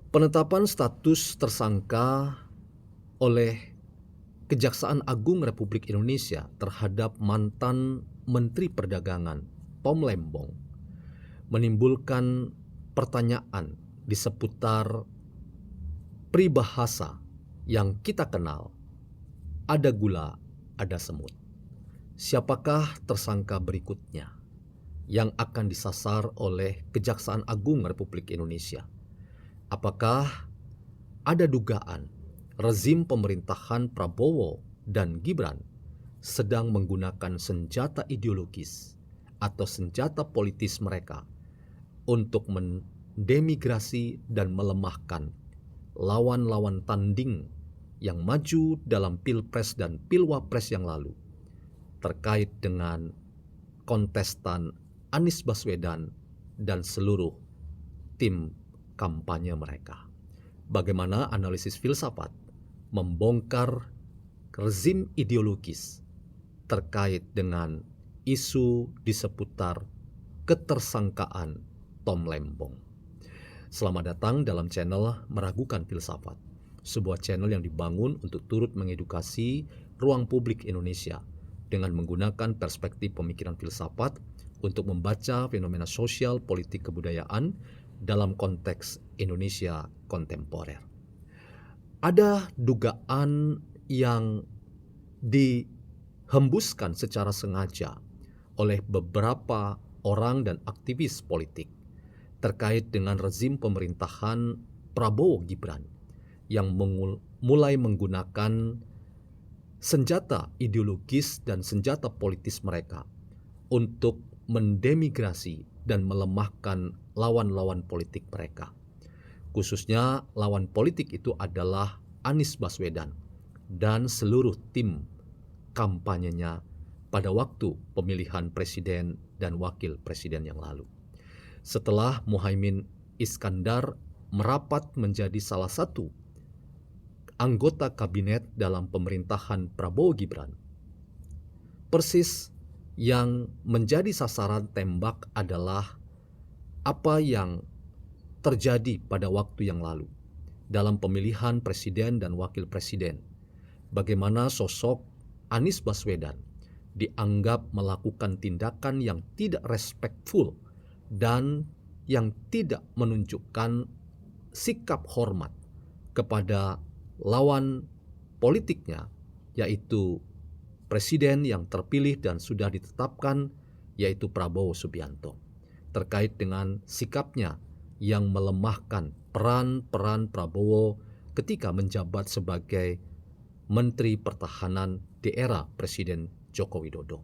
Penetapan status tersangka oleh Kejaksaan Agung Republik Indonesia terhadap mantan Menteri Perdagangan Tom Lembong menimbulkan pertanyaan di seputar peribahasa yang kita kenal, ada gula, ada semut. Siapakah tersangka berikutnya yang akan disasar oleh Kejaksaan Agung Republik Indonesia? Apakah ada dugaan rezim pemerintahan Prabowo dan Gibran sedang menggunakan senjata ideologis atau senjata politis mereka untuk mendemigrasi dan melemahkan lawan-lawan tanding yang maju dalam Pilpres dan Pilwapres yang lalu terkait dengan kontestan Anies Baswedan dan seluruh tim kampanye mereka. Bagaimana analisis filsafat membongkar rezim ideologis terkait dengan isu di seputar ketersangkaan Tom Lembong. Selamat datang dalam channel Meragukan Filsafat, sebuah channel yang dibangun untuk turut mengedukasi ruang publik Indonesia dengan menggunakan perspektif pemikiran filsafat untuk membaca fenomena sosial, politik, kebudayaan dalam konteks Indonesia kontemporer. Ada dugaan yang dihembuskan secara sengaja oleh beberapa orang dan aktivis politik terkait dengan rezim pemerintahan Prabowo Gibran yang mulai menggunakan senjata ideologis dan senjata politis mereka untuk mendemigrasi dan melemahkan lawan-lawan politik mereka. Khususnya lawan politik itu adalah Anies Baswedan dan seluruh tim kampanyenya pada waktu pemilihan presiden dan wakil presiden yang lalu. Setelah Muhaimin Iskandar merapat menjadi salah satu anggota kabinet dalam pemerintahan Prabowo Gibran, persis yang menjadi sasaran tembak adalah apa yang terjadi pada waktu yang lalu dalam pemilihan presiden dan wakil presiden. Bagaimana sosok Anies Baswedan dianggap melakukan tindakan yang tidak respectful dan yang tidak menunjukkan sikap hormat kepada lawan politiknya, yaitu presiden yang terpilih dan sudah ditetapkan, yaitu Prabowo Subianto, terkait dengan sikapnya yang melemahkan peran Prabowo ketika menjabat sebagai Menteri Pertahanan di era Presiden Joko Widodo.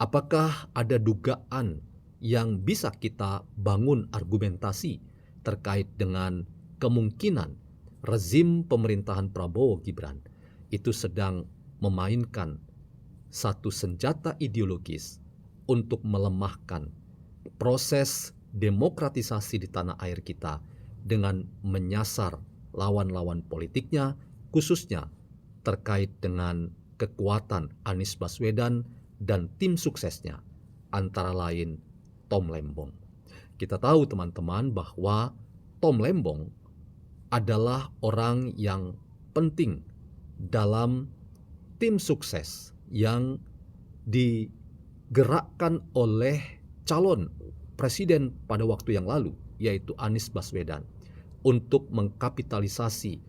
Apakah ada dugaan yang bisa kita bangun argumentasi terkait dengan kemungkinan rezim pemerintahan Prabowo Gibran itu sedang memainkan satu senjata ideologis untuk melemahkan proses demokratisasi di tanah air kita dengan menyasar lawan-lawan politiknya, khususnya terkait dengan kekuatan Anies Baswedan dan tim suksesnya, antara lain Tom Lembong. Kita tahu teman-teman bahwa Tom Lembong adalah orang yang penting dalam tim sukses yang digerakkan oleh calon presiden pada waktu yang lalu, yaitu Anies Baswedan, untuk mengkapitalisasi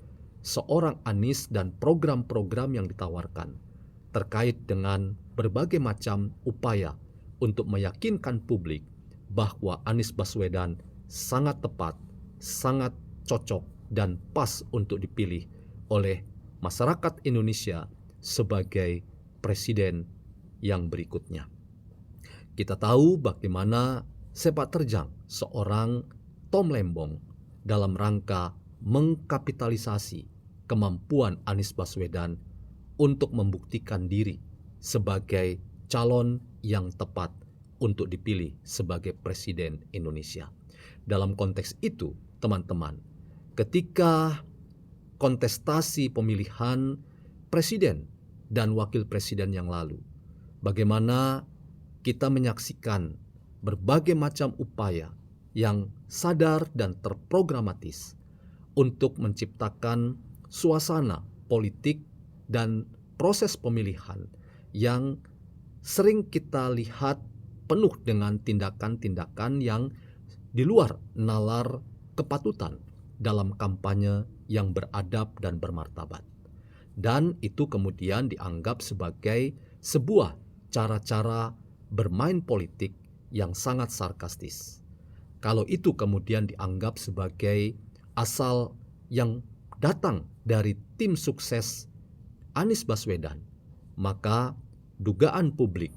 seorang Anies dan program-program yang ditawarkan terkait dengan berbagai macam upaya untuk meyakinkan publik bahwa Anies Baswedan sangat tepat, sangat cocok dan pas untuk dipilih oleh masyarakat Indonesia sebagai presiden yang berikutnya. Kita tahu bagaimana sepak terjang seorang Tom Lembong dalam rangka mengkapitalisasi kemampuan Anies Baswedan untuk membuktikan diri sebagai calon yang tepat untuk dipilih sebagai presiden Indonesia. Dalam konteks itu, teman-teman, ketika kontestasi pemilihan presiden dan wakil presiden yang lalu, bagaimana kita menyaksikan berbagai macam upaya yang sadar dan terprogramatis untuk menciptakan suasana politik dan proses pemilihan yang sering kita lihat penuh dengan tindakan-tindakan yang di luar nalar kepatutan dalam kampanye yang beradab dan bermartabat. Dan itu kemudian dianggap sebagai sebuah cara-cara bermain politik yang sangat sarkastis. Kalau itu kemudian dianggap sebagai asal yang datang dari tim sukses Anies Baswedan, maka dugaan publik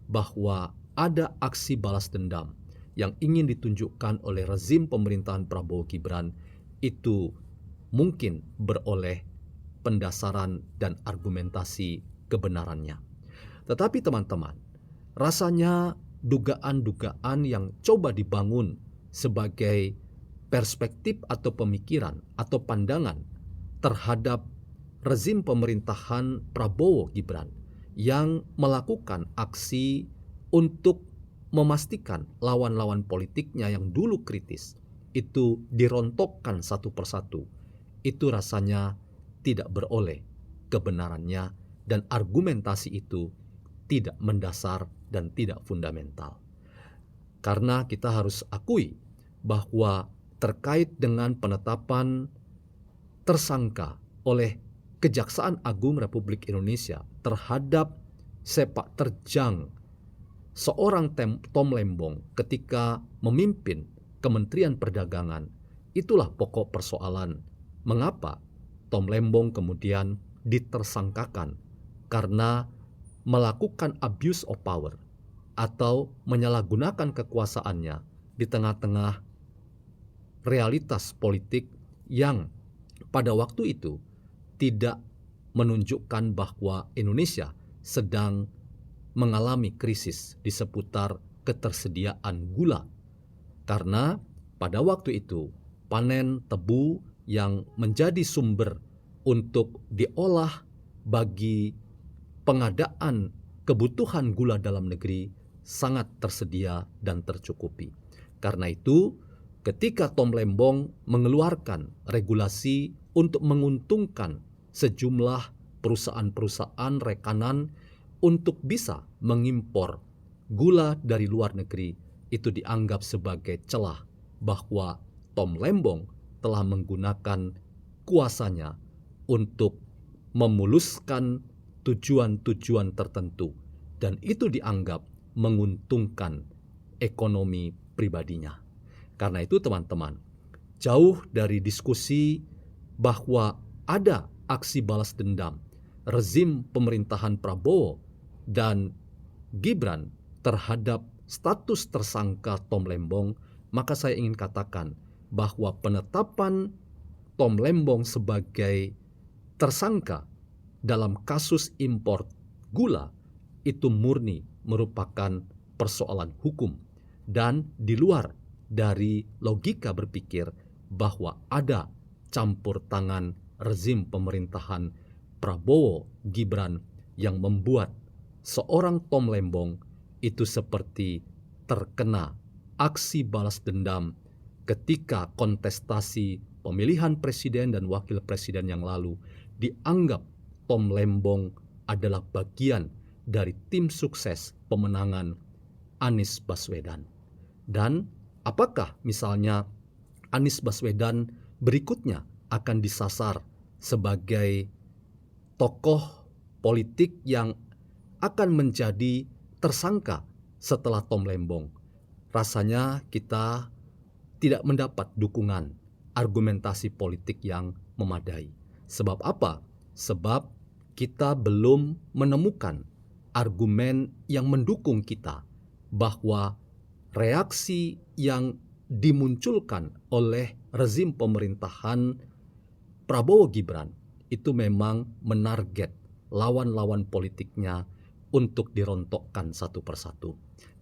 bahwa ada aksi balas dendam yang ingin ditunjukkan oleh rezim pemerintahan Prabowo Gibran itu mungkin beroleh pendasaran dan argumentasi kebenarannya. Tetapi teman-teman, rasanya dugaan-dugaan yang coba dibangun sebagai perspektif atau pemikiran atau pandangan terhadap rezim pemerintahan Prabowo Gibran yang melakukan aksi untuk memastikan lawan-lawan politiknya yang dulu kritis itu dirontokkan satu persatu, itu rasanya tidak beroleh kebenarannya dan argumentasi itu tidak mendasar dan tidak fundamental. Karena kita harus akui bahwa terkait dengan penetapan tersangka oleh Kejaksaan Agung Republik Indonesia terhadap sepak terjang seorang Tom Lembong ketika memimpin Kementerian Perdagangan, itulah pokok persoalan mengapa Tom Lembong kemudian ditersangkakan karena melakukan abuse of power atau menyalahgunakan kekuasaannya di tengah-tengah realitas politik yang pada waktu itu tidak menunjukkan bahwa Indonesia sedang mengalami krisis di seputar ketersediaan gula. Karena pada waktu itu panen tebu yang menjadi sumber untuk diolah bagi pengadaan kebutuhan gula dalam negeri sangat tersedia dan tercukupi. Karena itu, ketika Tom Lembong mengeluarkan regulasi untuk menguntungkan sejumlah perusahaan-perusahaan rekanan untuk bisa mengimpor gula dari luar negeri, itu dianggap sebagai celah bahwa Tom Lembong telah menggunakan kuasanya untuk memuluskan tujuan-tujuan tertentu, dan itu dianggap menguntungkan ekonomi pribadinya. Karena itu teman-teman, jauh dari diskusi bahwa ada aksi balas dendam rezim pemerintahan Prabowo dan Gibran terhadap status tersangka Tom Lembong, maka saya ingin katakan bahwa penetapan Tom Lembong sebagai tersangka dalam kasus impor gula itu murni merupakan persoalan hukum dan di luar dari logika berpikir bahwa ada campur tangan rezim pemerintahan Prabowo Gibran yang membuat seorang Tom Lembong itu seperti terkena aksi balas dendam ketika kontestasi pemilihan presiden dan wakil presiden yang lalu dianggap Tom Lembong adalah bagian dari tim sukses pemenangan Anies Baswedan. Dan apakah misalnya Anies Baswedan berikutnya akan disasar sebagai tokoh politik yang akan menjadi tersangka setelah Tom Lembong? Rasanya kita tidak mendapat dukungan argumentasi politik yang memadai. Sebab apa? Sebab kita belum menemukan argumen yang mendukung kita bahwa reaksi yang dimunculkan oleh rezim pemerintahan Prabowo Gibran itu memang menarget lawan-lawan politiknya untuk dirontokkan satu persatu.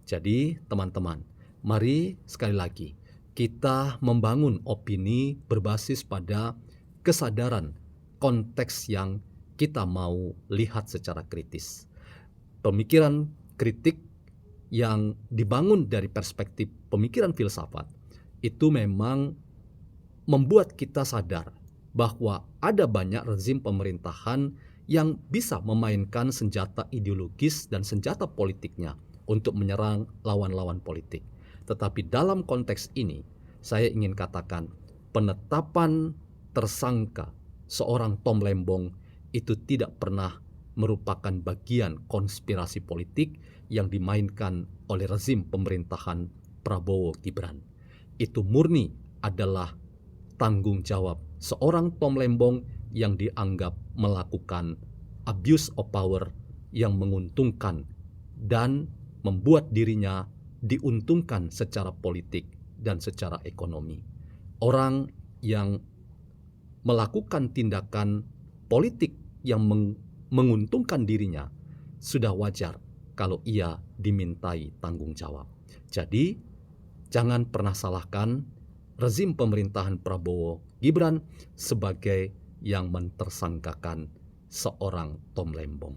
Jadi teman-teman, mari sekali lagi kita membangun opini berbasis pada kesadaran konteks yang kita mau lihat secara kritis. Pemikiran kritik yang dibangun dari perspektif pemikiran filsafat itu memang membuat kita sadar bahwa ada banyak rezim pemerintahan yang bisa memainkan senjata ideologis dan senjata politiknya untuk menyerang lawan-lawan politik. Tetapi dalam konteks ini, saya ingin katakan penetapan tersangka seorang Tom Lembong itu tidak pernah merupakan bagian konspirasi politik yang dimainkan oleh rezim pemerintahan Prabowo Gibran. Itu murni adalah tanggung jawab seorang Tom Lembong yang dianggap melakukan abuse of power yang menguntungkan dan membuat dirinya diuntungkan secara politik dan secara ekonomi. Orang yang melakukan tindakan politik yang menguntungkan dirinya sudah wajar kalau ia dimintai tanggung jawab. Jadi, jangan pernah salahkan rezim pemerintahan Prabowo Gibran sebagai yang mentersangkakan seorang Tom Lembong.